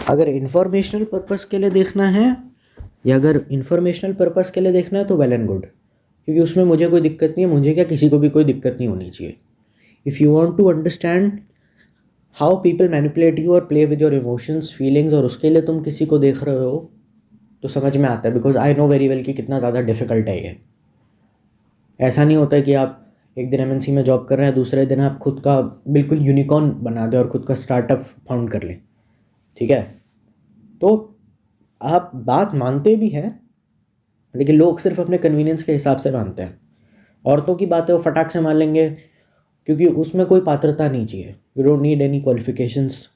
अगर informational purpose के लिए देखना है या अगर इन्फॉर्मेशनल पर्पस के लिए देखना है तो वेल एंड गुड, क्योंकि उसमें मुझे कोई दिक्कत नहीं है, मुझे क्या किसी को भी कोई दिक्कत नहीं होनी चाहिए। If you want to understand how people manipulate you और play with your emotions feelings और उसके लिए तुम किसी को देख रहे हो तो समझ में आता है, because I know very well कि कितना ज़्यादा डिफिकल्ट है ये। ऐसा नहीं होता है कि आप एक दिन एमएनसी में जॉब कर रहे हैं, दूसरे दिन आप खुद का बिल्कुल यूनिकॉर्न बना दें और खुद का स्टार्टअप फाउंड कर लें, ठीक है। तो आप बात मानते भी हैं, लेकिन लोग सिर्फ अपने कन्वीनियंस के हिसाब से मानते हैं। औरतों की बातें वो फटाक से मान लेंगे क्योंकि उसमें कोई पात्रता नहीं चाहिए। You don't need any qualifications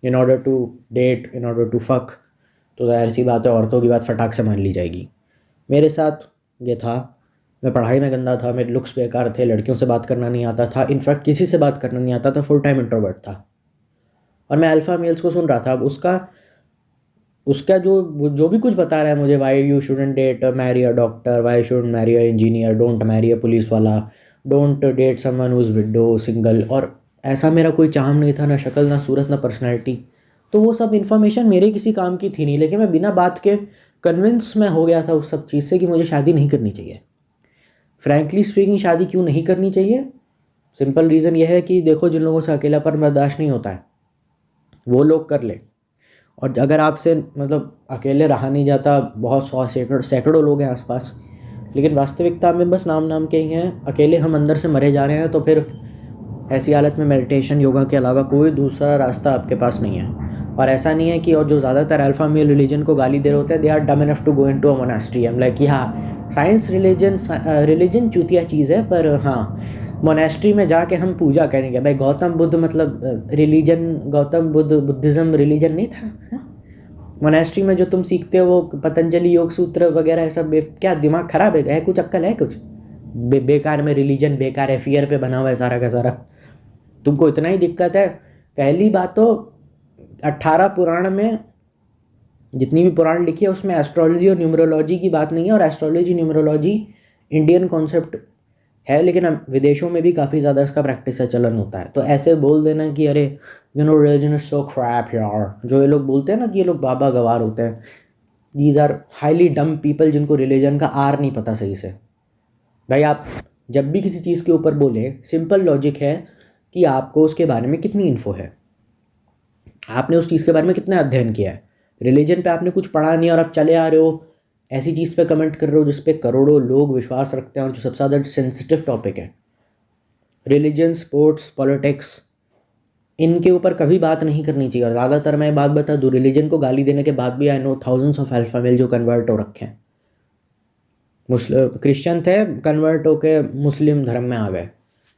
in order to date, in order to fuck. तो ज़ाहिर सी बात है औरतों की बात फटाक से मान ली जाएगी। मेरे साथ ये था, मैं पढ़ाई में गंदा था, मेरे लुक्स बेकार थे, लड़कियों से बात करना नहीं आता था, इनफैक्ट किसी से बात करना नहीं आता था, फुल टाइम इंट्रोवर्ट था और मैं अल्फ़ा मेल्स को सुन रहा था। अब उसका उसका जो भी कुछ बता रहा है मुझे, why you shouldn't date marry a doctor, why shouldn't marry a engineer, don't marry a police वाला, don't date someone who is widow single, और ऐसा मेरा कोई चार्म नहीं था, ना शक्ल ना सूरत ना पर्सनैलिटी। तो वो सब इन्फॉर्मेशन मेरे किसी काम की थी नहीं, लेकिन मैं बिना बात के कन्विंस में हो गया था उस सब चीज़ से कि मुझे शादी नहीं करनी चाहिए। फ्रैंकली स्पीकिंग शादी क्यों नहीं करनी चाहिए? सिंपल रीज़न यह है कि देखो, जिन लोगों से अकेलापन बर्दाश्त नहीं होता है वो लोग कर ले, और अगर आपसे मतलब अकेले रहा नहीं जाता, बहुत सैकड़ों लोग हैं आसपास, लेकिन वास्तविकता में बस नाम नाम के ही हैं, अकेले हम अंदर से मरे जा रहे हैं, तो फिर ऐसी हालत में मेडिटेशन योगा के अलावा कोई दूसरा रास्ता आपके पास नहीं है। और ऐसा नहीं है कि, और जो ज़्यादातर अल्फा मेल रिलीजन को गाली दे रहे होते हैं, they are dumb enough to go into a monastery. हम लाइक कि हाँ, साइंस रिलीजन चूतिया चीज़ है, पर हाँ मोनेस्ट्री में जाके हम पूजा करेंगे। भाई गौतम बुद्ध मतलब religion, Gautam Buddha Buddhism religion नहीं था। मोनेस्ट्री में जो तुम सीखते हो वो पतंजलि योग सूत्र वगैरह सब क्या दिमाग खराब है कुछ अक्ल है कुछ? बेकार में रिलीजन, बेकार है, फियर पे बना हुआ है सारा का सारा। तुमको इतना ही दिक्कत है, पहली बात तो 18 पुराण में जितनी भी पुराण लिखी है उसमें एस्ट्रोलॉजी और न्यूमरोलॉजी की बात नहीं है, और एस्ट्रोलॉजी न्यूमरोलॉजी इंडियन कॉन्सेप्ट है, लेकिन अब विदेशों में भी काफ़ी ज़्यादा इसका प्रैक्टिस है, चलन होता है। तो ऐसे बोल देना कि अरे you know religion is so crap यार, जो ये लोग बोलते हैं ना कि ये लोग बाबा गवार होते हैं, these are highly dumb people जिनको रिलीजन का आर नहीं पता सही से। भाई आप जब भी किसी चीज़ के ऊपर बोले, सिंपल लॉजिक है कि आपको उसके बारे में कितनी इन्फो है, आपने उस चीज़ के बारे में कितना अध्ययन किया है। रिलीजन पे आपने कुछ पढ़ा नहीं और आप चले आ रहे हो ऐसी चीज़ पे कमेंट कर रहे हो जिस पे करोड़ों लोग विश्वास रखते हैं और जो सबसे ज़्यादा सेंसिटिव टॉपिक है। रिलीजन, स्पोर्ट्स, पॉलिटिक्स, इनके ऊपर कभी बात नहीं करनी चाहिए। और ज़्यादातर मैं बात बता दूँ, रिलीजन को गाली देने के बाद भी I know thousands of alpha male जो कन्वर्ट हो रखे हैं। मुस्लिम क्रिश्चियन थे, कन्वर्ट होके मुस्लिम धर्म में आ गए।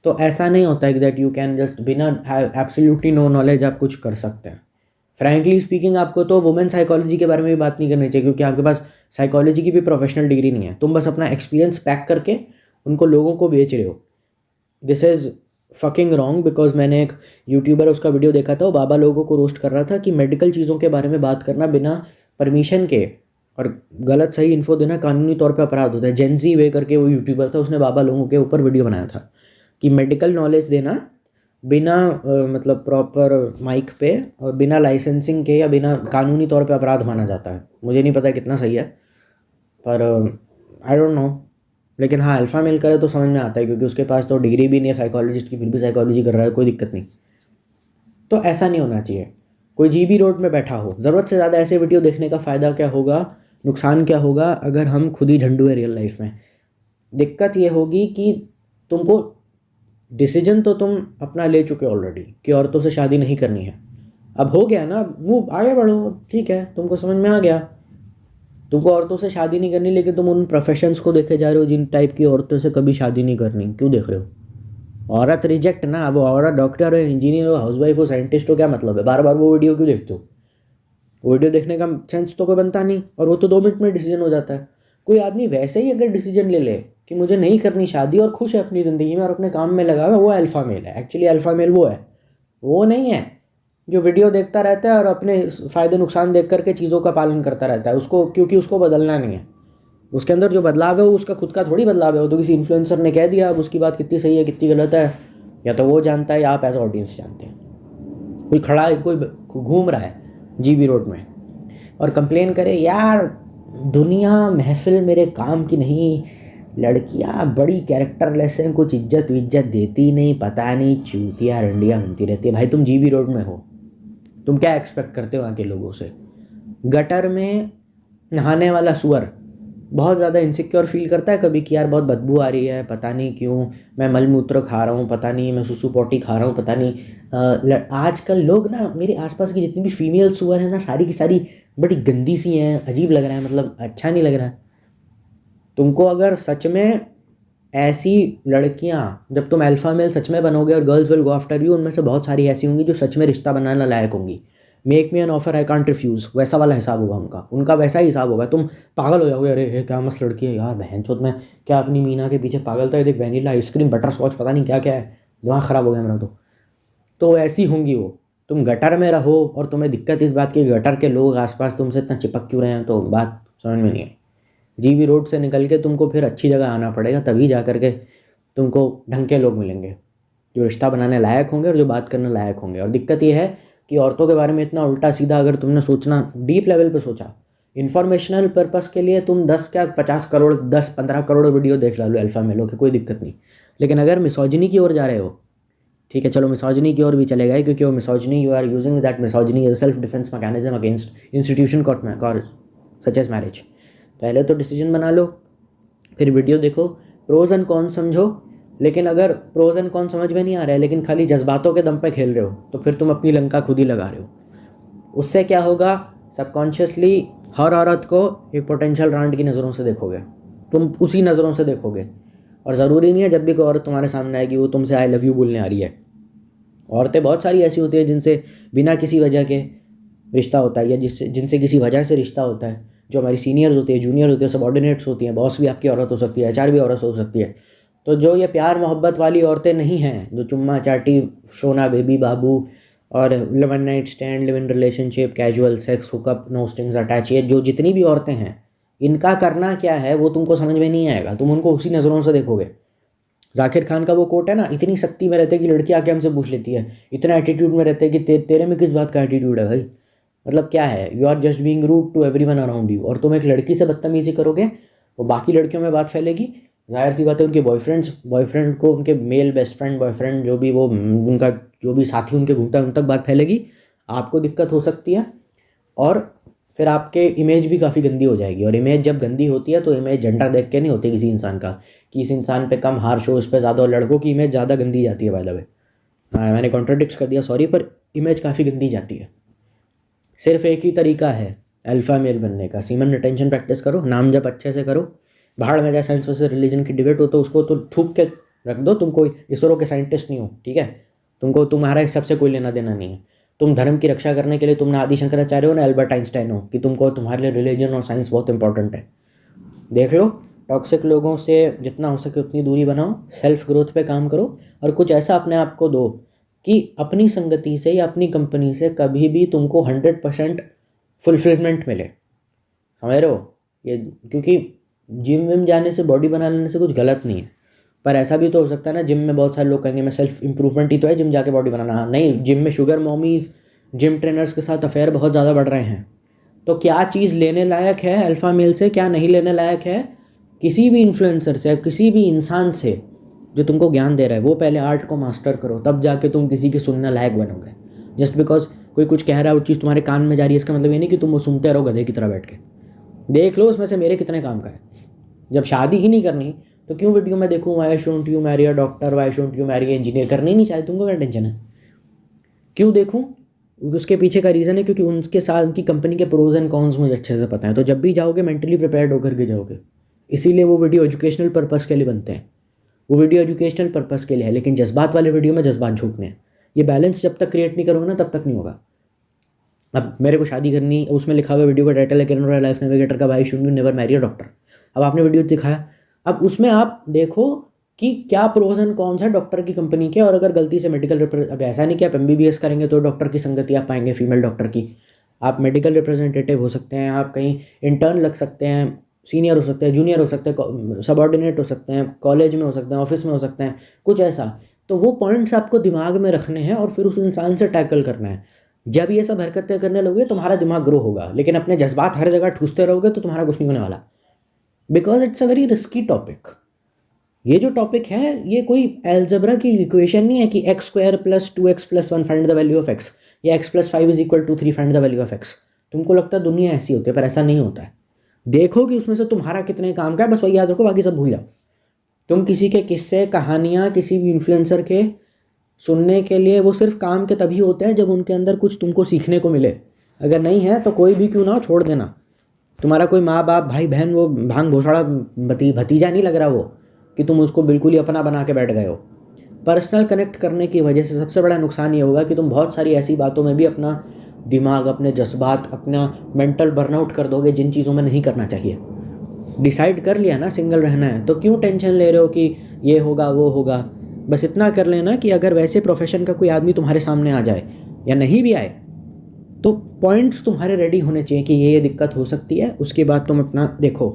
तो ऐसा नहीं होता है दैट यू कैन जस्ट बिना एब्सोल्युटली नो नॉलेज आप कुछ कर सकते हैं। फ्रैंकली स्पीकिंग आपको तो वुमेन साइकोलॉजी के बारे में भी बात नहीं करनी चाहिए, क्योंकि आपके पास साइकोलॉजी की भी प्रोफेशनल डिग्री नहीं है। तुम बस अपना एक्सपीरियंस पैक करके उनको लोगों को बेच रहे हो। This is fucking wrong, because मैंने एक यूट्यूबर उसका वीडियो देखा था, वो बाबा लोगों को रोस्ट कर रहा था कि मेडिकल चीज़ों के बारे में बात करना बिना परमिशन के और गलत सही इन्फो देना कानूनी तौर पे अपराध होता है। जेंजी वे करके वो यूट्यूबर था, उसने बाबा लोगों के ऊपर वीडियो बनाया था कि मेडिकल नॉलेज देना बिना मतलब प्रॉपर माइक पे और बिना लाइसेंसिंग के या बिना कानूनी तौर पे अपराध माना जाता है। मुझे नहीं पता कितना सही है, पर आई डोंट नो। लेकिन हाँ, अल्फ़ा मेल करे तो समझ में आता है, क्योंकि उसके पास तो डिग्री भी नहीं है साइकोलॉजिस्ट की, फिर भी साइकोलॉजी कर रहा है, कोई दिक्कत नहीं। तो ऐसा नहीं होना चाहिए। कोई जीबी रोड में बैठा हो, ज़रूरत से ज़्यादा ऐसे वीडियो देखने का फ़ायदा क्या होगा, नुकसान क्या होगा अगर हम खुद ही झंडू है रियल लाइफ में। दिक्कत ये होगी कि तुमको डिसीजन तो तुम अपना ले चुके ऑलरेडी कि औरतों से शादी नहीं करनी है। अब हो गया ना, मूव आगे बढ़ो, ठीक है, तुमको समझ में आ गया तुमको औरतों से शादी नहीं करनी, लेकिन तुम उन प्रोफेशंस को देखे जा रहे हो जिन टाइप की औरतों से कभी शादी नहीं करनी। क्यों देख रहे हो? औरत रिजेक्ट ना, वो औरत डॉक्टर हो, इंजीनियर हो, हाउसवाइफ हो, साइंटिस्ट हो, क्या मतलब है? बार बार वो वीडियो क्यों देखते हो? वो वीडियो देखने का सेंस तो कोई बनता नहीं, और वो तो 2 मिनट में डिसीजन हो जाता है। कोई आदमी वैसे ही अगर डिसीजन ले ले कि मुझे नहीं करनी शादी और खुश है अपनी ज़िंदगी में और अपने काम में लगा हुआ है, वो अल्फ़ा मेल है। एक्चुअली अल्फ़ा मेल वो है, वो नहीं है जो वीडियो देखता रहता है और अपने फ़ायदे नुकसान देख करके चीज़ों का पालन करता रहता है उसको, क्योंकि उसको बदलना नहीं है। उसके अंदर जो बदलाव है वो उसका खुद का थोड़ी बदलाव है, वो तो किसी इन्फ्लुएंसर ने कह दिया। अब उसकी बात कितनी सही है कितनी गलत है, या तो वो जानता है या आप एज ऑडियंस जानते हैं। कोई खड़ा है, कोई घूम रहा है, जीबी रोड में, और कंप्लेन करे यार दुनिया महफिल मेरे काम की नहीं, लड़कियां बड़ी कैरेक्टरलेस हैं, कुछ इज्जत विज्जत देती नहीं, पता नहीं चूतिया रंडियाँ बनती रहती है। भाई तुम जीबी रोड में हो, तुम क्या एक्सपेक्ट करते हो वहाँ के लोगों से? गटर में नहाने वाला सुअर बहुत ज़्यादा इनसिक्योर फील करता है कभी कि यार बहुत बदबू आ रही है, पता नहीं क्यों, मैं मलमूत्र खा रहा हूँ, पता नहीं मैं सुसु पोटी खा रहा हूँ, पता नहीं। आजकल लोग ना, मेरे आसपास की जितनी भी फीमेल सुअर है ना, सारी की सारी बड़ी गंदी सी हैं, अजीब लग रहा है, मतलब अच्छा नहीं लग रहा है। तुमको अगर सच में ऐसी लड़कियां, जब तुम अल्फा मेल सच में बनोगे और girls will go after you, उनमें से बहुत सारी ऐसी होंगी जो सच में रिश्ता बनाने लायक होंगी। Make me an offer I can't refuse, वैसा वाला हिसाब होगा उनका, वैसा ही हिसाब होगा। तुम पागल हो जाओगे, अरे ये क्या मस्त लड़की है यार, बहनचोद मैं क्या अपनी मीना के पीछे पागल था, ये देख वैनिला आइसक्रीम बटर स्कॉच पता नहीं क्या क्या है, दिमाग ख़राब हो गया मेरा। तो ऐसी होंगी वो। तुम गटर में रहो और तुम्हें दिक्कत इस बात की गटर के लोग आसपास तुमसे इतना चिपक क्यों रहे हैं, तो बात समझ में नहीं आई। जीबी रोड से निकल के तुमको फिर अच्छी जगह आना पड़ेगा, तभी जा करके तुमको ढंग के लोग मिलेंगे जो रिश्ता बनाने लायक होंगे और जो बात करने लायक होंगे। और दिक्कत ये है कि औरतों के बारे में इतना उल्टा सीधा अगर तुमने सोचना, डीप लेवल पे सोचा, इन्फॉर्मेशनल पर्पस के लिए तुम 10 क्या 50 करोड़ 10-15 करोड़ वीडियो देख लो अल्फा मेलों की, कोई दिक्कत नहीं। लेकिन अगर मिसोजिनी की ओर जा रहे हो, ठीक है चलो मिसोजिनी की ओर भी चले गए, क्योंकि वो misogyny, you are using that misogyny as self defence mechanism against institution caught such as marriage. पहले तो डिसीजन बना लो, फिर वीडियो देखो, प्रोज एंड कॉन समझो। लेकिन अगर प्रोज एंड कॉन समझ में नहीं आ रहा है, लेकिन खाली जज्बातों के दम पे खेल रहे हो, तो फिर तुम अपनी लंका खुद ही लगा रहे हो। उससे क्या होगा, सबकॉन्शियसली हर औरत को एक पोटेंशियल रांड की नज़रों से देखोगे, तुम उसी नज़रों से देखोगे। और ज़रूरी नहीं है जब भी कोई औरत तुम्हारे सामने आएगी वो तुमसे आई लव यू बोलने आ रही है। औरतें बहुत सारी ऐसी होती हैं जिनसे बिना किसी वजह के रिश्ता होता है, या जिनसे किसी वजह से रिश्ता होता है, जो हमारी सीनियर्स होती है, जूनियर होती है, सबऑर्डिनेट्स होती हैं, बॉस भी आपकी औरत हो सकती है, एचआर भी औरत हो सकती है। तो जो ये प्यार मोहब्बत वाली औरतें नहीं हैं, जो चुम्मा चाटी, सोना बेबी बाबू और one night stand, live in relationship, casual sex, hookup, no strings attach, ये जो जितनी भी औरतें हैं, इनका करना क्या है वो तुमको समझ में नहीं आएगा, तुम उनको उसी नज़रों से देखोगे। जाकिर खान का वो कोट है ना, इतनी शक्ति में रहते हैं कि लड़की आके हमसे पूछ लेती है, इतना एटीट्यूड में रहते हैं कि तेरे में किस बात का एटीट्यूड है भाई, मतलब क्या है, you are just being rude to everyone around you. और तुम एक लड़की से बदतमीजी करोगे, वो बाकी लड़कियों में बात फैलेगी, जाहिर सी बात है उनके बॉयफ्रेंड को, उनके मेल बेस्ट फ्रेंड बॉयफ्रेंड जो भी वो उनका जो भी साथी उनके घूमता है उन तक बात फैलेगी, आपको दिक्कत हो सकती है, और फिर आपके इमेज भी काफ़ी गंदी हो जाएगी। और इमेज जब गंदी होती है तो इमेज जेंडर देख के नहीं होती किसी इंसान का, कि इस इंसान पे कम हार्श हो, इस पे ज़्यादा, और लड़कों की इमेज ज़्यादा गंदी जाती है बाय द वे। मैंने कॉन्ट्राडिक्ट कर दिया, सॉरी, पर इमेज काफ़ी गंदी जाती है। सिर्फ एक ही तरीका है अल्फा मेल बनने का, सीमन रिटेंशन प्रैक्टिस करो, नाम जब अच्छे से करो, भाड़ में जाए साइंस वर्सेस रिलीजन की डिबेट हो तो उसको तो थूक के रख दो, तुम कोई इसरो के साइंटिस्ट नहीं हो, ठीक है, तुमको तुम्हारा इस सबसे कोई लेना देना नहीं है। तुम धर्म की रक्षा करने के लिए तुम ना आदि शंकराचार्य हो ना एल्बर्ट आइंस्टाइन हो कि तुमको तुम्हारे लिए रिलीजन और साइंस बहुत इंपॉर्टेंट है। देख लो, टॉक्सिक लोगों से जितना हो सके उतनी दूरी बनाओ, सेल्फ ग्रोथ पे काम करो, और कुछ ऐसा अपने आप को दो कि अपनी संगति से या अपनी कंपनी से कभी भी तुमको 100% फुलफिलमेंट मिले, समझ रहे हो ये? क्योंकि जिम विम जाने से, बॉडी बना लेने से कुछ गलत नहीं है, पर ऐसा भी तो हो सकता है ना, जिम में बहुत सारे लोग कहेंगे मैं सेल्फ इंप्रूवमेंट ही तो है जिम जाके बॉडी बनाना, हाँ नहीं, जिम में शुगर मॉमीज, जिम ट्रेनर्स के साथ अफेयर बहुत ज़्यादा बढ़ रहे हैं। तो क्या चीज़ लेने लायक है अल्फ़ा मेल से, क्या नहीं लेने लायक है? किसी भी इन्फ्लुएंसर से, किसी भी इंसान से जो तुमको ज्ञान दे रहा है, वो पहले आर्ट को मास्टर करो, तब जाके तुम किसी के सुनने लायक बनोगे। जस्ट बिकॉज कोई कुछ कह रहा है, वो चीज़ तुम्हारे कान में जा रही है, इसका मतलब ये नहीं कि तुम वो सुनते रहो गधे की तरह बैठ के। देख लो उसमें से मेरे कितने काम का है। जब शादी ही नहीं करनी तो क्यों वीडियो में देखूँ why shouldn't you marry a doctor, why shouldn't you marry engineer, करनी नहीं चाहे तुमको क्या टेंशन है, क्यों देखूँ? उसके पीछे का रीज़न है क्योंकि उनके साथ उनकी कंपनी के प्रोज एंड कॉन्स मुझे अच्छे से पता है। तो जब भी जाओगे मेंटली प्रिपेयर्ड होकर के जाओगे, इसीलिए वो वीडियो एजुकेशनल पर्पज़ के लिए बनते हैं, वो वीडियो एजुकेशनल पर्पज़ के लिए है, लेकिन जज्बात वाले वीडियो में जज्बात झोंकने हैं। ये बैलेंस जब तक क्रिएट नहीं करोगे ना तब तक नहीं होगा। अब मेरे को शादी करनी, उसमें लिखा हुआ वीडियो का टाइटल है किरण रॉय लाइफ नेविगेटर का, भाई should you never Mary a doctor. अब आपने वीडियो दिखाया, अब उसमें आप देखो कि क्या प्रोज एंड कॉन्स है डॉक्टर की कंपनी के, और अगर गलती से मेडिकल अब ऐसा नहीं कि आप MBBS करेंगे तो डॉक्टर की संगति आप पाएंगे फीमेल डॉक्टर की, आप मेडिकल रिप्रेजेंटेटिव हो सकते हैं, आप कहीं इंटर्न लग सकते हैं, सीनियर हो सकते हैं, जूनियर हो सकते हैं, सबऑर्डिनेट हो सकते हैं, कॉलेज में हो सकते हैं, ऑफिस में हो सकते हैं, कुछ ऐसा। तो वो पॉइंट्स आपको दिमाग में रखने हैं और फिर उस इंसान से टैकल करना है। जब ये सब हरकतें करने लगोगे तुम्हारा दिमाग ग्रो होगा, लेकिन अपने जज्बात हर जगह ठूसते रहोगे तो तुम्हारा कुछ नहीं होने वाला, because it's a very risky topic. ये जो टॉपिक है ये कोई एल्जेब्रा की इक्वेशन नहीं है कि x square plus 2x plus 1 find the value of x, या x plus 5 is equal to 3 find the value of x. तुमको लगता है दुनिया ऐसी होती है, पर ऐसा नहीं होता है। देखो कि उसमें से तुम्हारा कितने काम का है, बस वही याद रखो, बाकी सब भूल जाओ। तुम किसी के किस्से कहानियाँ किसी भी इन्फ्लुएंसर के सुनने के लिए वो सिर्फ काम के तभी होते हैं जब उनके अंदर कुछ तुमको सीखने को मिले। अगर नहीं है तो कोई भी क्यों ना हो, छोड़ देना। तुम्हारा कोई माँ बाप भाई बहन वो भांग भोसड़ा भतीजा नहीं लग रहा वो, कि तुम उसको बिल्कुल ही अपना बना के बैठ गए हो। पर्सनल कनेक्ट करने की वजह से सबसे बड़ा नुकसान ये होगा कि तुम बहुत सारी ऐसी बातों में भी अपना दिमाग, अपने जज्बात, अपना मेंटल बर्नआउट कर दोगे जिन चीज़ों में नहीं करना चाहिए। डिसाइड कर लिया ना सिंगल रहना है, तो क्यों टेंशन ले रहे हो कि ये होगा वो होगा। बस इतना कर लेना कि अगर वैसे प्रोफेशन का कोई आदमी तुम्हारे सामने आ जाए या नहीं भी आए तो पॉइंट्स तुम्हारे रेडी होने चाहिए कि ये दिक्कत हो सकती है। उसके बाद तुम अपना देखो,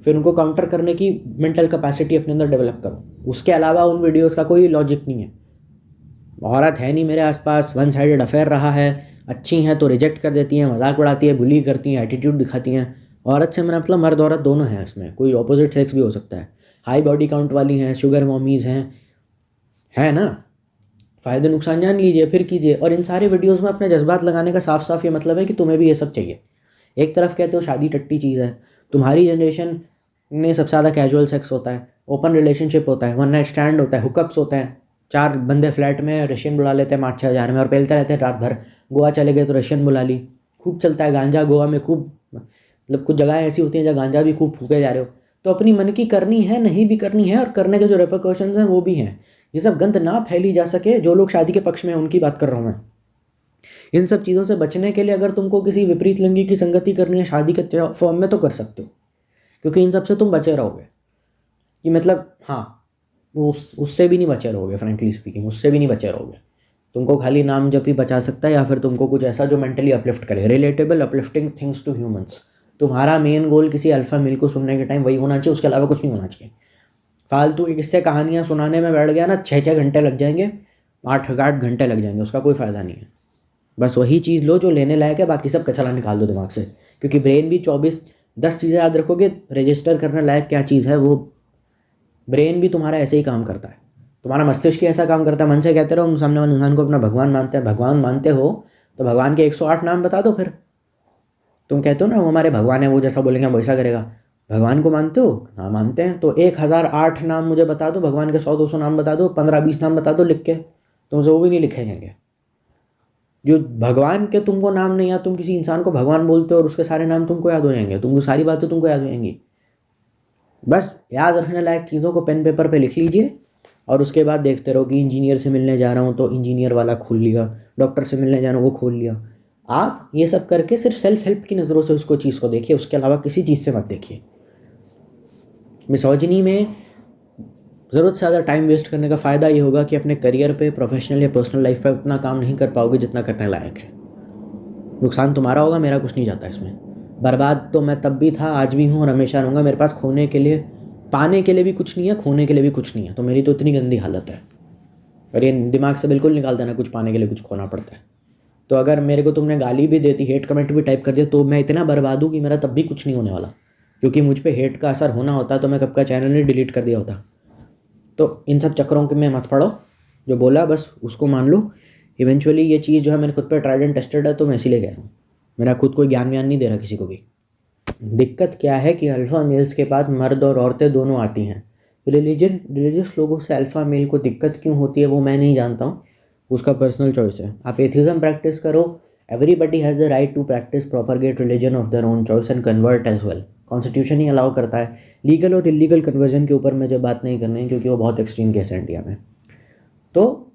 फिर उनको काउंटर करने की मेंटल कैपेसिटी अपने अंदर डेवलप करो। उसके अलावा उन वीडियोस का कोई लॉजिक नहीं है। औरत है नहीं मेरे आसपास, वन साइडेड अफेयर रहा है, अच्छी हैं तो रिजेक्ट कर देती हैं, मजाक उड़ाती है, बुली करती हैं, एटीट्यूड दिखाती हैं। औरत से मेरा मतलब मर्द औरत दोनों हैं, इसमें कोई ऑपोजिट सेक्स भी हो सकता है। हाई बॉडी काउंट वाली हैं, शुगर मॉमीज़ हैं, है ना। फ़ायदे नुकसान जान लीजिए फिर कीजिए। और इन सारे वीडियोस में अपने जज्बात लगाने का साफ साफ ये मतलब है कि तुम्हें भी ये सब चाहिए। एक तरफ कहते हो शादी टट्टी चीज़ है, तुम्हारी जनरेशन में सबसे ज़्यादा कैजुअल सेक्स होता है, ओपन रिलेशनशिप होता है, वन नाइट स्टैंड होता है, हुकअप्स होते हैं। 4 बंदे फ्लैट में रशियन बुला लेते हैं 5-6 हज़ार में और पेलते रहते हैं रात भर। गोवा चले गए तो रशियन बुला ली। खूब चलता है गांजा गोवा में, खूब मतलब कुछ जगह ऐसी होती हैं जहाँ गांजा भी खूब फूके जा रहे हो। तो अपनी मन की करनी है, नहीं भी करनी है, और करने के जो रेपरकशंस हैं वो भी हैं। ये सब गंद ना फैली जा सके, जो लोग शादी के पक्ष में हैं उनकी बात कर रहा हूँ मैं। इन सब चीज़ों से बचने के लिए अगर तुमको किसी विपरीत लिंगी की संगति करनी है शादी के फॉर्म में तो कर सकते हो, क्योंकि इन सब से तुम बचे रहोगे। कि मतलब हाँ, उससे भी नहीं बचे रहोगे, फ्रेंकली स्पीकिंग उससे भी नहीं बचे रहोगे। तुमको खाली नाम जब ही बचा सकता है, या फिर तुमको कुछ ऐसा जो मेंटली अपलिफ्ट करे, relatable uplifting things to humans. तुम्हारा मेन गोल किसी अल्फा मेल को सुनने के टाइम वही होना चाहिए, उसके अलावा कुछ नहीं होना चाहिए। फालतू के किस्से कहानियाँ सुनाने में बैठ गया ना, 6-6 घंटे लग जाएंगे, 8-8 घंटे लग जाएंगे, उसका कोई फ़ायदा नहीं है। बस वही चीज़ लो जो लेने लायक है, बाकी सब कचरा निकाल दो दिमाग से। क्योंकि ब्रेन भी 10 चीज़ें याद रखोगे, रजिस्टर करने लायक क्या चीज़ है वो ब्रेन भी तुम्हारा ऐसे ही काम करता है। तुम्हारा मस्तिष्क ऐसा काम करता है। मन से कहते रहो हम सामने वाले इंसान को अपना भगवान मानते हैं। भगवान मानते हो तो भगवान के 108 नाम बता दो। फिर तुम कहते हो ना वो हमारे भगवान है, वो जैसा बोलेंगे हम वैसा करेगा। भगवान को मानते हो? हाँ मानते हैं। तो 1008 नाम मुझे बता दो, भगवान के 100-200 नाम बता दो, 15-20 नाम बता दो लिख के। तुमसे वो भी नहीं लिखे जाएंगे। जो भगवान के तुमको नाम नहीं याद, तुम किसी इंसान को भगवान बोलते हो और उसके सारे नाम तुमको याद हो जाएंगे, तुमको सारी बातें तुमको याद हो जाएंगी। बस याद रखने लायक चीज़ों को पेन पेपर पे लिख लीजिए और उसके बाद देखते रहो कि इंजीनियर से मिलने जा रहा हूँ तो इंजीनियर वाला खोल लिया, डॉक्टर से मिलने जा रहा हूँ वो खोल लिया। आप ये सब करके सिर्फ सेल्फ हेल्प की नज़रों से उसको चीज़ को देखिए, उसके अलावा किसी चीज़ से मत देखिए। मिसोजिनी में ज़रूरत से ज़्यादा टाइम वेस्ट करने का फ़ायदा ये होगा कि अपने करियर पे, प्रोफेशनल या पर्सनल लाइफ पे उतना काम नहीं कर पाओगे जितना करने लायक है। नुकसान तुम्हारा होगा, मेरा कुछ नहीं जाता इसमें। बर्बाद तो मैं तब भी था, आज भी हूँ और हमेशा रहूँगा। मेरे पास खोने के लिए, पाने के लिए भी कुछ नहीं है, खोने के लिए भी कुछ नहीं है। तो मेरी तो इतनी गंदी हालत है। और ये दिमाग से बिल्कुल निकाल देना, कुछ पाने के लिए कुछ खोना पड़ता है। तो अगर मेरे को तुमने गाली भी दे दी, हेट कमेंट भी टाइप कर दिया, तो मैं इतना बर्बाद हूँ कि मेरा तब भी कुछ नहीं होने वाला। क्योंकि मुझ पर हेट का असर होना होता तो मैं कब का चैनल ही डिलीट कर दिया होता। तो इन सब चक्करों के में मत पड़ो। जो बोला बस उसको मान लो। इवेंचुअली ये चीज़ जो है मैंने खुद पर ट्राइड एंड टेस्टेड है, तो मैं इसीलिए कह रहा हूँ। मेरा खुद कोई ज्ञान व्यान नहीं दे रहा किसी को भी। दिक्कत क्या है कि अल्फ़ा मेल्स के बाद मर्द और औरतें दोनों आती हैं। रिलीजियस लोगों से अल्फ़ा मेल को दिक्कत क्यों होती है वो मैं नहीं जानता हूँ, उसका पर्सनल चॉइस है। आप एथिज्म प्रैक्टिस करो, everybody has the right to practise propagate religion of their own choice and convert as well. Constitution ही अलाउ करता है। लीगल और इलीगल कन्वर्जन के ऊपर मुझे बात नहीं करनी है क्योंकि वो बहुत एक्सट्रीम केस है इंडिया में। तो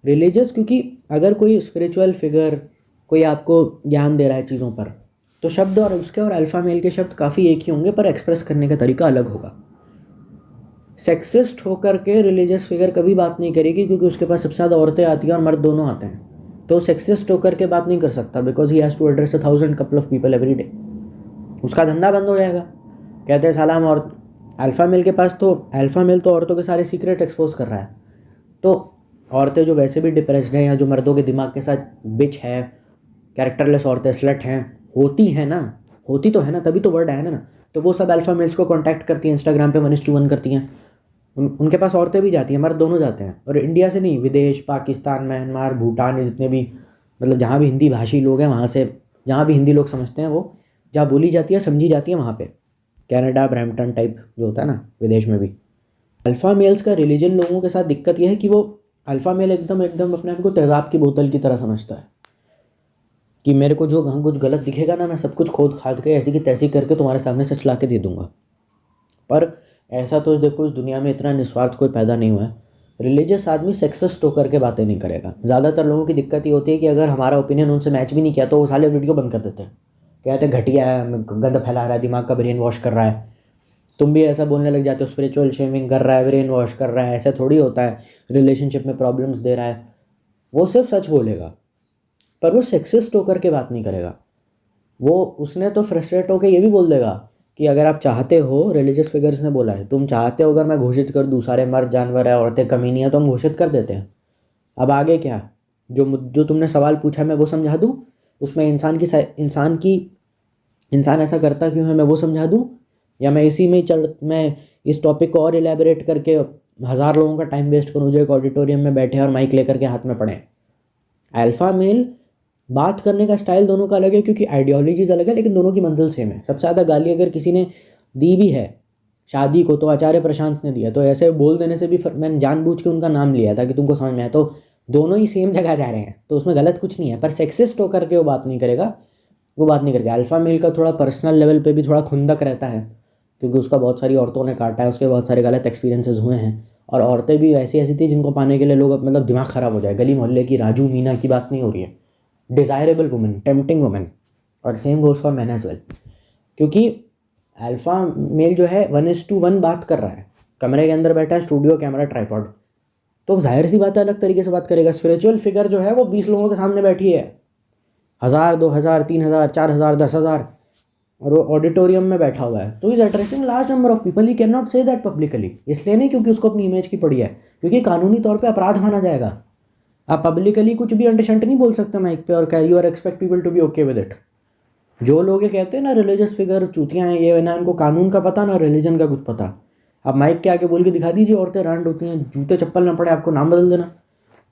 रिलीजियस, क्योंकि अगर कोई स्पिरिचुअल फिगर कोई आपको ज्ञान दे रहा है चीज़ों पर, तो शब्द और उसके और अल्फ़ा मेल के शब्द काफ़ी एक ही होंगे, पर एक्सप्रेस करने का तरीका अलग होगा। सेक्सिस्ट होकर के रिलीजियस फिगर कभी बात नहीं करेगी क्योंकि उसके पास सबसे ज़्यादा औरतें आती हैं और मर्द दोनों आते हैं। तो सेक्सिस्ट होकर के बात नहीं कर सकता because he has to address 1000 couple of people every day. उसका धंधा बंद हो जाएगा। कहते हैं सलाम। और अल्फ़ा मेल के पास तो अल्फ़ा मेल तो औरतों के सारे सीक्रेट एक्सपोज कर रहा है। तो औरतें जो वैसे भी डिप्रेस्ड हैं या जो मर्दों के दिमाग के साथ बिच है, कैरेक्टरलेस औरतें स्लट हैं, होती हैं ना, होती तो है ना, तभी तो वर्ड आया ना। तो वो सब अल्फ़ा मेल्स को कांटेक्ट करती हैं, इंस्टाग्राम पे 1:1 करती हैं। उनके पास औरतें भी जाती हैं, मर्द दोनों जाते हैं। और इंडिया से नहीं, विदेश, पाकिस्तान, म्यांमार, भूटान, जितने भी मतलब जहाँ भी हिंदी भाषी लोग हैं वहाँ से, जहाँ भी हिंदी लोग समझते हैं, वो जहाँ बोली जाती है समझी जाती है वहाँ पे। कनाडा, ब्रैम्पटन टाइप जो होता है ना, विदेश में भी। अल्फ़ा मेल्स का रिलीजन लोगों के साथ दिक्कत यह है कि वो अल्फ़ा मेल एकदम एकदम अपने आप को तेज़ाब की बोतल की तरह समझता है कि मेरे को जो कहाँ कुछ गलत दिखेगा ना, मैं सब कुछ खोद खाद के ऐसी की तैसी करके तुम्हारे सामने सच ला के दे दूँगा। पर ऐसा तो देखो, इस दुनिया में इतना निस्वार्थ कोई पैदा नहीं हुआ है। रिलीजियस आदमी सेक्सिस्ट होकर के बातें नहीं करेगा। ज़्यादातर लोगों की दिक्कत ये होती है कि अगर हमारा ओपिनियन उनसे मैच भी नहीं किया तो वो साले वीडियो बंद कर देते हैं, कहते हैं घटिया है, गंद फैला रहा है, दिमाग का ब्रेन वॉश कर रहा है। तुम भी ऐसा बोलने लग जाते हो, स्पिरिचुअल शेमिंग कर रहा है, ब्रेन वॉश कर रहा है। ऐसा थोड़ी होता है, रिलेशनशिप में प्रॉब्लम्स दे रहा है। वो सिर्फ सच बोलेगा, पर वो सेक्सिस्ट होकर के बात नहीं करेगा। वो उसने तो फ्रस्ट्रेट होकर ये भी बोल देगा कि अगर आप चाहते हो, रिलीजियस फिगर्स ने बोला है, तुम चाहते हो अगर मैं घोषित कर दूँ सारे मर्द जानवर है, औरतें कमीनी है, तो हम घोषित कर देते हैं। अब आगे क्या, जो तुमने सवाल पूछा मैं वो समझा दूँ, उसमें इंसान ऐसा करता क्यों है मैं वो समझा दूँ, या मैं इसी में मैं इस टॉपिक को और एलैबोरेट करके 1000 लोगों का टाइम वेस्ट करूँ जो एक ऑडिटोरियम में बैठे और माइक लेकर के हाथ में पढ़ें। अल्फ़ा मेल बात करने का स्टाइल दोनों का अलग है, क्योंकि आइडियोलॉजीज अलग है, लेकिन दोनों की मंजिल सेम है। सबसे ज़्यादा गाली अगर किसी ने दी भी है शादी को तो आचार्य प्रशांत ने दिया। तो ऐसे बोल देने से भी मैंने जानबूझ के उनका नाम लिया था कि तुमको समझ में आए, तो दोनों ही सेम जगह जा रहे हैं, तो उसमें गलत कुछ नहीं है। पर सेक्सिस्ट होकर के वो बात नहीं करेगा, वो बात नहीं करेगा। अल्फ़ा मेल का थोड़ा पर्सनल लेवल पे भी थोड़ा खुंदक रहता है, क्योंकि उसका बहुत सारी औरतों ने काटा है, उसके बहुत सारे गलत एक्सपीरियंसेस हुए हैं। और औरतें भी ऐसी ऐसी थी जिनको पाने के लिए लोग मतलब दिमाग ख़राब हो जाए। गली मोहल्ले की राजू मीना की बात नहीं हो रही है, डिज़ायरेबल वुमेन, टेम्पटिंग वुमेन। और same goes for man as well, क्योंकि अल्फ़ा मेल जो है 1:1 बात कर रहा है, कमरे के अंदर बैठा है, स्टूडियो, कैमरा, ट्राइपॉड, तो जाहिर सी बात है अलग तरीके से बात करेगा। स्पिरिचुअल फिगर जो है वो 20 लोगों के सामने बैठी है, 1000, 2000, 3000, 4000, 10,000, और वो ऑडिटोरियम में बैठा हुआ है, तो is addressing large number of people. He can not say that publicly, इसलिए नहीं क्योंकि उसको अपनी इमेज की पड़ी है, क्योंकि कानूनी तौर पे अपराध माना जाएगा। आप पब्लिकली कुछ भी अंडरशंट नहीं बोल सकते माइक पे, और you are expect people to be okay with it. जो लोग ये कहते हैं ना रिलीजियस फिगर चूतियाँ हैं, ये ना इनको कानून का पता ना रिलीजन का कुछ पता। आप माइक के आके बोल के दिखा दीजिए औरतें रांड होती हैं, जूते चप्पल ना पड़े, आपको नाम बदल देना।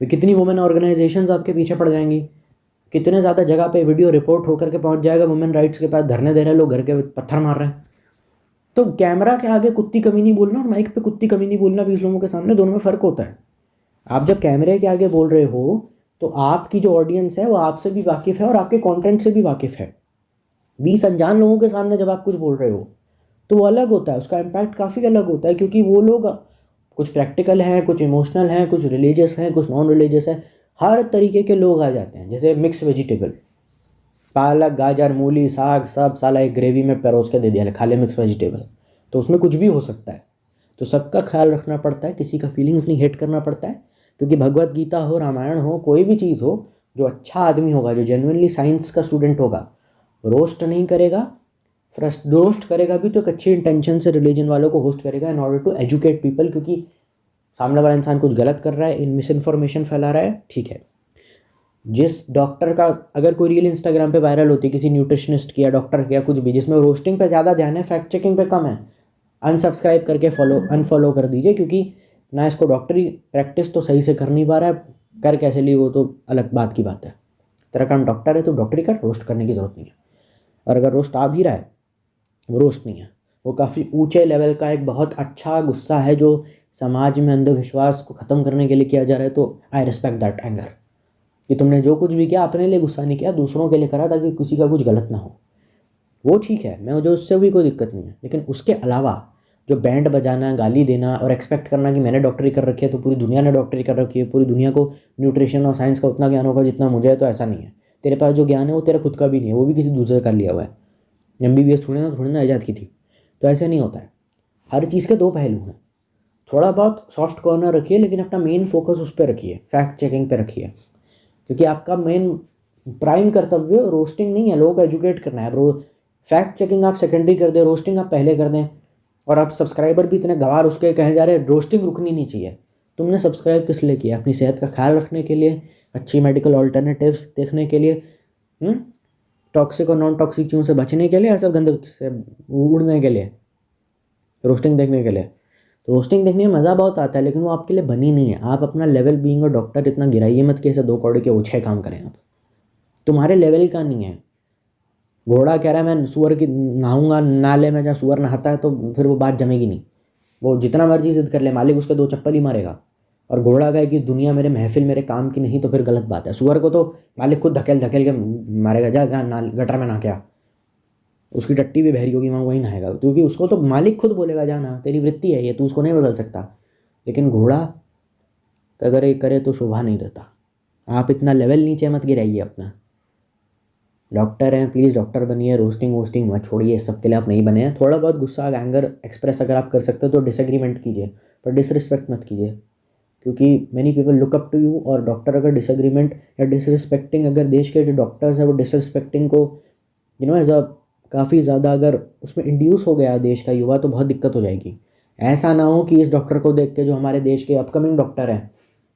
कितनी वुमेन ऑर्गेनाइजेशंस आपके पीछे पड़ जाएंगी, कितने ज़्यादा जगह पे वीडियो रिपोर्ट होकर के पहुंच जाएगा, वुमेन राइट्स के पास धरने दे रहे हैं लोग, घर के पत्थर मार रहे हैं। तो कैमरा के आगे कुत्ती कमीनी बोलना और माइक पे कुत्ती कमीनी बोलना 20 लोगों के सामने, दोनों में फ़र्क होता है। आप जब कैमरे के आगे बोल रहे हो तो आपकी जो ऑडियंस है वो आपसे भी वाकिफ़ है और आपके कंटेंट से भी वाकिफ़ है। 20 अनजान लोगों के सामने जब आप कुछ बोल रहे हो तो वो अलग होता है, उसका इम्पैक्ट काफ़ी अलग होता है, क्योंकि वो लोग कुछ प्रैक्टिकल हैं, कुछ इमोशनल हैं, कुछ रिलीजियस हैं, कुछ नॉन रिलीजियस हैं, हर तरीके के लोग आ जाते हैं। जैसे मिक्स वेजिटेबल, पालक, गाजर, मूली, साग सब साला एक ग्रेवी में परोस के दे दिया, खा ले मिक्स वेजिटेबल, तो उसमें कुछ भी हो सकता है। तो सबका ख्याल रखना पड़ता है, किसी का फीलिंग्स नहीं हेट करना पड़ता है, क्योंकि भगवत गीता हो, रामायण हो, कोई भी चीज़ हो, जो अच्छा आदमी होगा, जो जेन्युइनली साइंस का स्टूडेंट होगा, रोस्ट नहीं करेगा। रोस्ट करेगा भी तो एक अच्छी इंटेंशन से रिलीजन वालों को होस्ट करेगा in order to educate people, क्योंकि सामने वाला इंसान कुछ गलत कर रहा है, इन मिस इन्फॉर्मेशन फैला रहा है, ठीक है। जिस डॉक्टर का अगर कोई रील इंस्टाग्राम पे वायरल होती है, किसी न्यूट्रिशनिस्ट की या डॉक्टर की या कुछ भी, जिसमें रोस्टिंग पे ज़्यादा ध्यान है, फैक्ट चेकिंग पे कम है, अनसब्सक्राइब करके अनफॉलो कर दीजिए, क्योंकि ना इसको डॉक्टरी प्रैक्टिस तो सही से कर नहीं पा रहा है, कर कैसे ली वो तो अलग बात की बात है। तेरा काम डॉक्टर है तो डॉक्टरी कर, रोस्ट करने की ज़रूरत नहीं है। और अगर रोस्ट आ भी रहा है, वो रोस्ट नहीं है, वो काफ़ी ऊंचे लेवल का एक बहुत अच्छा गुस्सा है जो समाज में अंधविश्वास को ख़त्म करने के लिए किया जा रहा है। तो आई रिस्पेक्ट दैट एंगर, कि तुमने जो कुछ भी किया अपने लिए गुस्सा नहीं किया, दूसरों के लिए करा ताकि किसी का कुछ गलत ना हो, वो ठीक है, मैं जो उससे भी कोई दिक्कत नहीं है। लेकिन उसके अलावा जो बैंड बजाना, गाली देना और एक्सपेक्ट करना कि मैंने डॉक्टरी कर रखी है तो पूरी दुनिया ने डॉक्टरी कर रखी है, पूरी दुनिया को न्यूट्रिशन और साइंस का उतना ज्ञान होगा जितना मुझे है, तो ऐसा नहीं है। तेरे पास जो ज्ञान है वो तेरा खुद का भी नहीं है, वो भी किसी दूसरे का लिया हुआ है। MBBS थोड़ी ना ईजाद की थी, तो ऐसे नहीं होता है। हर चीज़ के दो पहलू हैं। थोड़ा बहुत सॉफ्ट कॉर्नर रखिए, लेकिन अपना मेन फोकस उस पर रखिए, फैक्ट चेकिंग पे रखिए, क्योंकि आपका मेन प्राइम कर्तव्य रोस्टिंग नहीं है, लोगों को एजुकेट करना है। फैक्ट चेकिंग आप सेकेंडरी कर दें, रोस्टिंग आप पहले कर दें। और आप सब्सक्राइबर भी इतने गवार उसके कहे जा रहे हैं, रोस्टिंग रुकनी नहीं चाहिए। तुमने सब्सक्राइब किस लिए किया? अपनी सेहत का ख्याल रखने के लिए, अच्छी मेडिकल ऑल्टरनेटिव्स देखने के लिए, टॉक्सिक और नॉन टॉक्सिक चीज़ों से बचने के लिए या सब गंदे से उड़ने के लिए, रोस्टिंग देखने के लिए? तो रोस्टिंग देखने में मज़ा बहुत आता है, लेकिन वो आपके लिए बनी नहीं है। आप अपना लेवल बीइंग और डॉक्टर इतना गिराइए मत कि ऐसे 2 कौड़े के ओछे काम करें आप, तुम्हारे लेवल का नहीं है। घोड़ा कह रहा है मैं सुअर की नहाऊंगा नाले में जहाँ सुअर नहाता है, तो फिर वो बात जमेगी नहीं। वो जितना मर्जी जिद कर ले, मालिक उसके 2 चप्पल ही मारेगा। और घोड़ा कहे कि दुनिया मेरे महफिल मेरे काम की नहीं, तो फिर गलत बात है। सुअर को तो मालिक खुद धकेल धकेल के मारेगा, जा गटर में नहा के आ। उसकी टट्टी भी बहरी होगी, वहाँ वहीं नहाएगा, क्योंकि उसको तो मालिक खुद बोलेगा जा ना, तेरी वृत्ति है ये, तू उसको नहीं बदल सकता। लेकिन घोड़ा अगर ये करे तो शोभा नहीं देता। आप इतना लेवल नीचे मत गिराइए अपना। डॉक्टर हैं, प्लीज़ डॉक्टर बनिए, रोस्टिंग वोस्टिंग मत छोड़िए, इस सब के लिए आप नहीं बने हैं। थोड़ा बहुत गुस्सा एंगर एक्सप्रेस अगर आप कर सकते हो तो डिसएग्रीमेंट कीजिए, पर डिसरिस्पेक्ट मत कीजिए, क्योंकि many people look up to you. और डॉक्टर अगर डिसएग्रीमेंट या डिसरिस्पेक्टिंग, अगर देश के जो डॉक्टर्स हैं वो डिसरिस्पेक्टिंग को एज अ काफ़ी ज़्यादा अगर उसमें इंड्यूस हो गया देश का युवा, तो बहुत दिक्कत हो जाएगी। ऐसा ना हो कि इस डॉक्टर को देख के जो हमारे देश के अपकमिंग डॉक्टर हैं,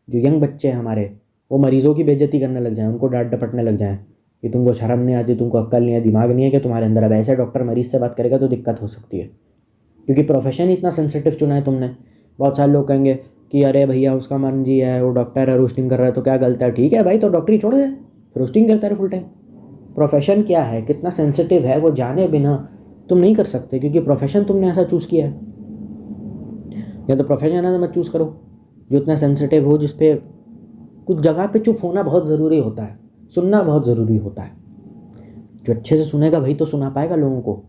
जो यंग बच्चे हैं हमारे, वो मरीज़ों की बेइज्जती करने लग जाएँ, उनको डांट डपटने लग जाएँ कि तुमको शर्म नहीं आती, तुमको अक्ल नहीं है, दिमाग नहीं है कि तुम्हारे अंदर। अब ऐसे डॉक्टर मरीज़ से बात करेगा तो दिक्कत हो सकती है, क्योंकि प्रोफेशन इतना सेंसिटिव चुना है तुमने। बहुत सारे लोग कहेंगे कि अरे भैया उसका मन जी है, वो डॉक्टर है, रोस्टिंग कर रहा है तो क्या गलत है? ठीक है भाई, तो डॉक्टरी छोड़ दे, रोस्टिंग करता है फुल टाइम। प्रोफेशन क्या है, कितना सेंसिटिव है, वो जाने बिना तुम नहीं कर सकते, क्योंकि प्रोफेशन तुमने ऐसा चूज़ किया है। या तो प्रोफेशन ऐसा मत चूज़ करो जो इतना सेंसिटिव हो, जिसपे कुछ जगह पे चुप होना बहुत ज़रूरी होता है, सुनना बहुत ज़रूरी होता है। जो अच्छे से सुनेगा भाई तो सुना पाएगा लोगों को।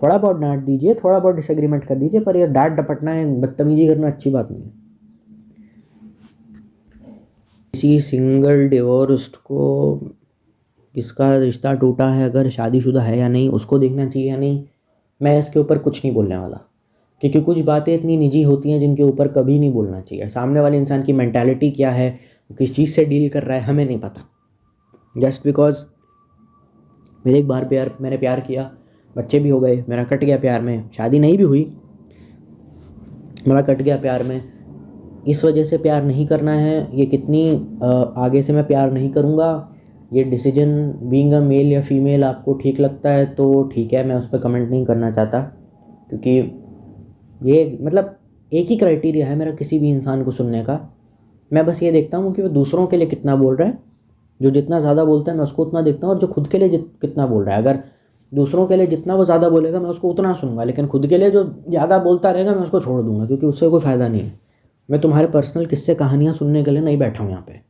थोड़ा बहुत डांट दीजिए, थोड़ा बहुत डिसएग्रीमेंट कर दीजिए, पर ये डांट डपटना है, बदतमीजी करना अच्छी बात नहीं है। किसी सिंगल डिवोर्स्ड को किसका रिश्ता टूटा है, अगर शादीशुदा है या नहीं, उसको देखना चाहिए या नहीं, मैं इसके ऊपर कुछ नहीं बोलने वाला, क्योंकि कुछ बातें इतनी निजी होती हैं जिनके ऊपर कभी नहीं बोलना चाहिए। सामने वाले इंसान की मेंटालिटी क्या है, किस चीज़ से डील कर रहा है, हमें नहीं पता। जस्ट बिकॉज मेरे एक बार मैंने प्यार किया, बच्चे भी हो गए, मेरा कट गया प्यार में, शादी नहीं भी हुई, मेरा कट गया प्यार में, इस वजह से प्यार नहीं करना है। ये कितनी आगे से मैं प्यार नहीं करूँगा, ये डिसीजन बीइंग अ मेल या फीमेल आपको ठीक लगता है तो ठीक है, मैं उस पर कमेंट नहीं करना चाहता, क्योंकि ये मतलब एक ही क्राइटेरिया है मेरा किसी भी इंसान को सुनने का। मैं बस ये देखता हूँ कि वो दूसरों के लिए कितना बोल रहा है, जो जितना ज़्यादा बोलता है मैं उसको उतना देखता हूँ, और जो खुद के लिए कितना बोल रहा है। अगर दूसरों के लिए जितना वो ज़्यादा बोलेगा मैं उसको उतना सुनूंगा, लेकिन खुद के लिए जो ज़्यादा बोलता रहेगा मैं उसको छोड़ दूंगा, क्योंकि उससे कोई फ़ायदा नहीं है। मैं तुम्हारे पर्सनल किस्से कहानियाँ सुनने के लिए नहीं बैठा हूँ यहाँ पे।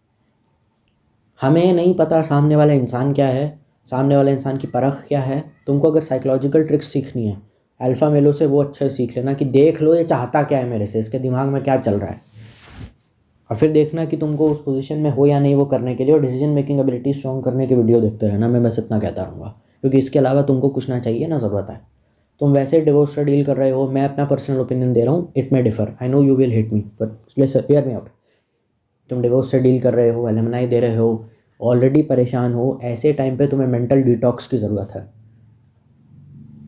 हमें नहीं पता सामने वाला इंसान क्या है, सामने वाले इंसान की परख क्या है। तुमको अगर साइकोलॉजिकल ट्रिक्स सीखनी है अल्फ़ा मेलों से, वो अच्छे से सीख लेना कि देख लो ये चाहता क्या है मेरे से, इसके दिमाग में क्या चल रहा है, और फिर देखना कि तुमको उस पोजीशन में हो या नहीं वो करने के लिए, और डिसीजन मेकिंग एबिलिटी स्ट्रॉन्ग करने के वीडियो देखते रहना। मैं बस इतना कहता रहूँगा, क्योंकि इसके अलावा तुमको कुछ ना चाहिए ना ज़रूरत है। तुम वैसे डिवोर्स से डील कर रहे हो, मैं अपना पर्सनल ओपिनियन दे रहा हूँ, it may differ, I know you will hit me, but let's hear me out. तुम डिवोर्स से डील कर रहे हो, एलिमनाई दे रहे हो, ऑलरेडी परेशान हो, ऐसे टाइम पे तुम्हें मेंटल डिटॉक्स की ज़रूरत है।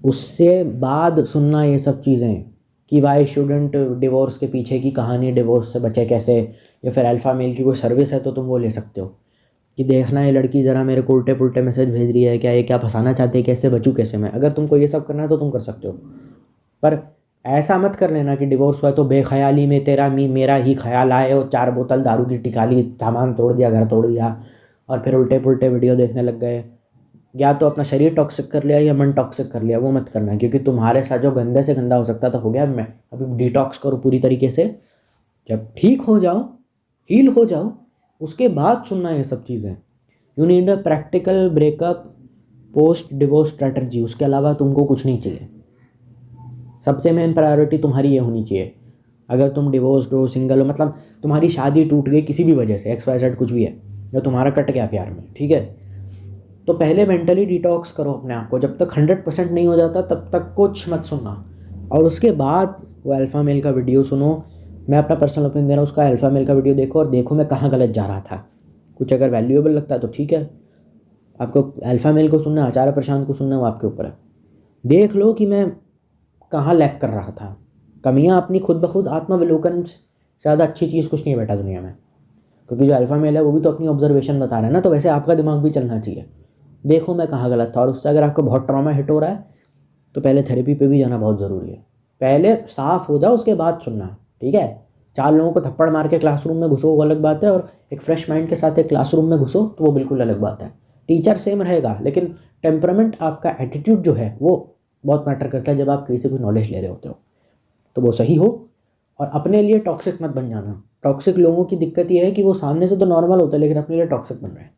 उससे बाद सुनना ये सब चीज़ें कि वाई शुडेंट डिवोर्स के पीछे की कहानी, डिवोर्स से बचे कैसे, या फिर अल्फ़ा मेल की कोई सर्विस है तो तुम वो ले सकते हो कि देखना ये लड़की ज़रा मेरे को उल्टे पुल्टे मैसेज भेज रही है, क्या ये क्या फंसाना चाहते हैं, कैसे बचूँ कैसे मैं। अगर तुमको ये सब करना है तो तुम कर सकते हो, पर ऐसा मत कर लेना कि डिवोर्स हुआ तो बेख्याली में मेरा ही ख्याल आए और 4 बोतल दारू की टिकाली, सामान तोड़ दिया, घर तोड़ दिया, और फिर उल्टे पुल्टे वीडियो देखने लग गए। या तो अपना शरीर टॉक्सिक कर लिया या मन टॉक्सिक कर लिया, वो मत करना, क्योंकि तुम्हारे साथ जो गंदे से गंदा हो सकता था हो गया। मैं अभी डिटॉक्स करो पूरी तरीके से, जब ठीक हो जाओ, हील हो जाओ, उसके बाद सुनना ये सब चीज़ें। You need a practical breakup post divorce strategy, उसके अलावा तुमको कुछ नहीं चाहिए। सबसे मेन प्रायोरिटी तुम्हारी ये होनी चाहिए। अगर तुम डिवोर्स्ड हो, सिंगल हो, मतलब तुम्हारी शादी टूट गई किसी भी वजह से, XYZ कुछ भी है, या तुम्हारा कट गया प्यार में, ठीक है, तो पहले मेंटली डिटॉक्स करो अपने आप को। जब तक 100% नहीं हो जाता तब तक कुछ मत सुनना, और उसके बाद वो अल्फ़ा मेल का वीडियो सुनो। मैं अपना पर्सनल ओपिनियन दे रहा हूँ, उसका अल्फ़ा मेल का वीडियो देखो और देखो मैं कहाँ गलत जा रहा था। कुछ अगर वैल्यूएबल लगता है तो ठीक है, आपको अल्फ़ा मेल को सुनना, आचार्य प्रशांत को सुनना, वो आपके ऊपर है। देख लो कि मैं कहाँ लैग कर रहा था। कमियाँ अपनी खुद ब खुद आत्मावलोकन से ज़्यादा अच्छी चीज़ कुछ नहीं बेटा दुनिया में, क्योंकि जो अल्फ़ा मेल है वो भी तो अपनी ऑब्जर्वेशन बता रहा है ना, तो वैसे आपका दिमाग भी चलना चाहिए। देखो मैं कहाँ गलत था, और उससे अगर आपको बहुत ट्रॉमा हिट हो रहा है तो पहले थेरेपी पे भी जाना बहुत ज़रूरी है। पहले साफ हो जाओ, उसके बाद सुनना, ठीक है। 4 लोगों को थप्पड़ मार के क्लासरूम में घुसो वो अलग बात है, और एक फ्रेश माइंड के साथ एक क्लासरूम में घुसो तो वो बिल्कुल अलग बात है। टीचर सेम रहेगा, लेकिन टेम्परामेंट, आपका एटीट्यूड जो है वो बहुत मैटर करता है जब आप किसी से कुछ नॉलेज ले रहे होते हो। तो वो सही हो, और अपने लिए टॉक्सिक मत बन जाना। टॉक्सिक लोगों की दिक्कत ये है कि वो सामने से तो नॉर्मल होता है लेकिन अपने लिए टॉक्सिक बन रहे हैं,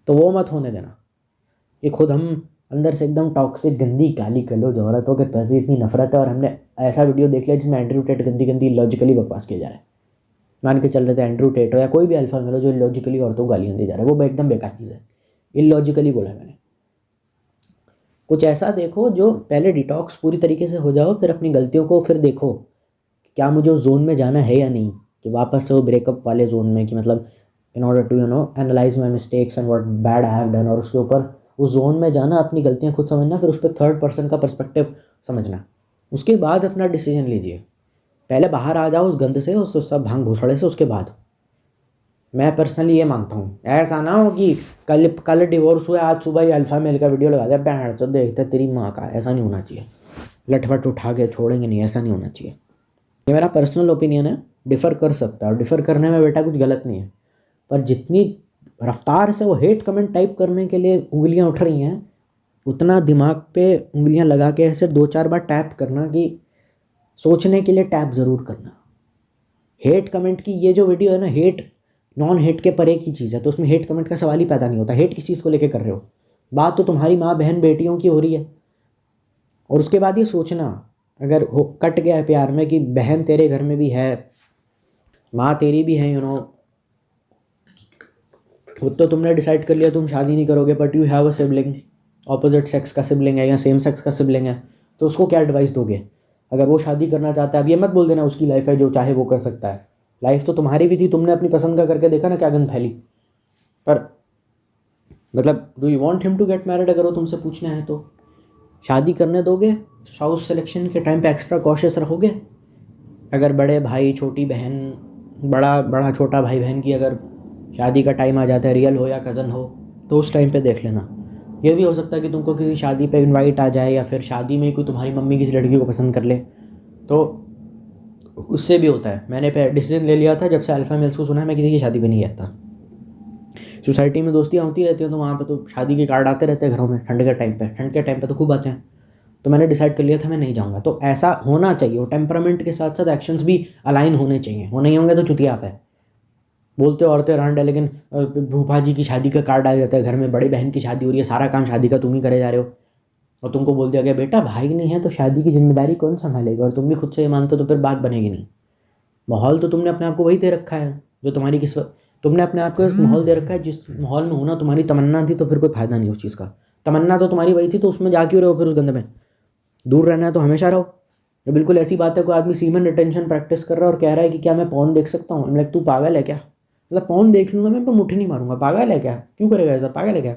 तो वो मत होने देना। ये खुद हम अंदर से एकदम टॉक्सिक, गंदी गाली गलौज औरतों के प्रति इतनी नफरत है, और हमने ऐसा वीडियो देख लिया जिसमें एंड्रयू टेट गंदी गंदी लॉजिकली बकवास किया जा रहा है। मान के चल रहे थे एंड्रयू टेट हो या कोई भी अल्फा मेल हो जो लॉजिकली औरतों को गालियाँ दे जा रहा है, वो एकदम बेकार चीज़ है। इलॉजिकली बोला मैंने। कुछ ऐसा देखो जो पहले डिटॉक्स पूरी तरीके से हो जाओ, फिर अपनी गलतियों को फिर देखो कि क्या मुझे उस जोन में जाना है या नहीं, कि वापस से वो ब्रेकअप वाले जोन में, कि मतलब in order to analyse my mistakes and what bad I have done, और उसके ऊपर उस जोन में जाना, अपनी गलतियाँ खुद समझना, फिर उस पर थर्ड पर्सन का पर्सपेक्टिव समझना, उसके बाद अपना डिसीजन लीजिए। पहले बाहर आ जाओ उस गंद से, उस सब भांग भूसड़े से, उसके बाद। मैं पर्सनली ये मानता हूँ। ऐसा ना हो कि कल कल डिवोर्स हुआ, आज सुबह ही अल्फा मेल का वीडियो लगा दिया, बैंड तो देखते तेरी माँ का। ऐसा नहीं होना चाहिए, लटवट उठा के छोड़ेंगे नहीं, ऐसा नहीं होना चाहिए। ये मेरा पर्सनल ओपिनियन है, डिफ़र कर सकता है, और डिफ़र करने में बेटा कुछ गलत नहीं है। पर जितनी रफ्तार से वो हेट कमेंट टाइप करने के लिए उंगलियां उठ रही हैं, उतना दिमाग पे उंगलियां लगा के ऐसे 2-4 बार टैप करना, कि सोचने के लिए टैप ज़रूर करना। हेट कमेंट की ये जो वीडियो है ना, हेट नॉन हेट के परे की चीज़ है, तो उसमें हेट कमेंट का सवाल ही पैदा नहीं होता। हेट किस चीज़ को लेकर कर रहे हो? बात तो तुम्हारी माँ बहन बेटियों की हो रही है। और उसके बाद ये सोचना, अगर हो कट गया है प्यार में, कि बहन तेरे घर में भी है, माँ तेरी भी है, खुद तो तुमने डिसाइड कर लिया तुम शादी नहीं करोगे, but you have a sibling, opposite sex का सिबलिंग है या सेम सेक्स का सिबलिंग है, तो उसको क्या एडवाइस दोगे? अगर वो शादी करना चाहता है, अब ये मत बोल देना उसकी लाइफ है, जो चाहे वो कर सकता है। लाइफ तो तुम्हारी भी थी, तुमने अपनी पसंद का करके देखा ना, क्या गंद फैली। पर मतलब do you want him to get married, अगर वो तुमसे पूछना है तो शादी करने दोगे? स्पाउस सिलेक्शन के टाइम पे एक्स्ट्रा कॉशियस रहोगे? अगर बड़े भाई छोटी बहन, बड़ा छोटा भाई बहन की अगर शादी का टाइम आ जाता है, रियल हो या कज़न हो, तो उस टाइम पे देख लेना। ये भी हो सकता है कि तुमको किसी शादी पे इनवाइट आ जाए, या फिर शादी में कोई तुम्हारी मम्मी किसी लड़की को पसंद कर ले, तो उससे भी होता है। मैंने डिसीजन ले लिया था जब से अल्फा मेल्स को सुना है, मैं किसी की शादी पे नहीं गया था। सोसाइटी में दोस्तियाँ होती रहती हैं, तो वहाँ पे तो शादी के कार्ड आते रहते हैं घरों में, ठंड के टाइम पे तो खूब आते हैं। तो मैंने डिसाइड कर लिया था मैं नहीं जाऊँगा। तो ऐसा होना चाहिए, वो टेम्परामेंट के साथ साथ एक्शंस भी अलाइन होने चाहिए। वो नहीं होंगे तो चुतिया आप है। बोलते औरतें रांड है, लेकिन भूपा जी की शादी का कार्ड आ जाता है घर में, बड़ी बहन की शादी हो रही है, सारा काम शादी का तुम ही करे जा रहे हो, और तुमको बोल दिया गया बेटा भाई नहीं है तो शादी की जिम्मेदारी कौन संभालेगा, और तुम भी खुद से ये मानते हो, तो फिर बात बनेगी नहीं। माहौल तो तुमने अपने आप को वही दे रखा है जो तुम्हारी किस्मत, तुमने अपने आप को एक माहौल दे रखा है जिस माहौल में होना तुम्हारी तमन्ना थी, तो फिर कोई फायदा नहीं उस चीज़ का। तमन्ना तो तुम्हारी वही थी, तो उसमें जा क्यों रहे हो फिर? उस गंद में दूर रहना है तो हमेशा रहो। ये बिल्कुल ऐसी बात है, कोई आदमी सीमन रिटेंशन प्रैक्टिस कर रहा है और कह रहा है कि क्या मैं पॉर्न देख सकता हूँ। लाइक तू पागल है क्या? मतलब पॉर्न देख लूँगा मैं, पर मुट्ठी नहीं मारूंगा, पागल है क्या? क्यों करेगा ऐसा? पागल है क्या?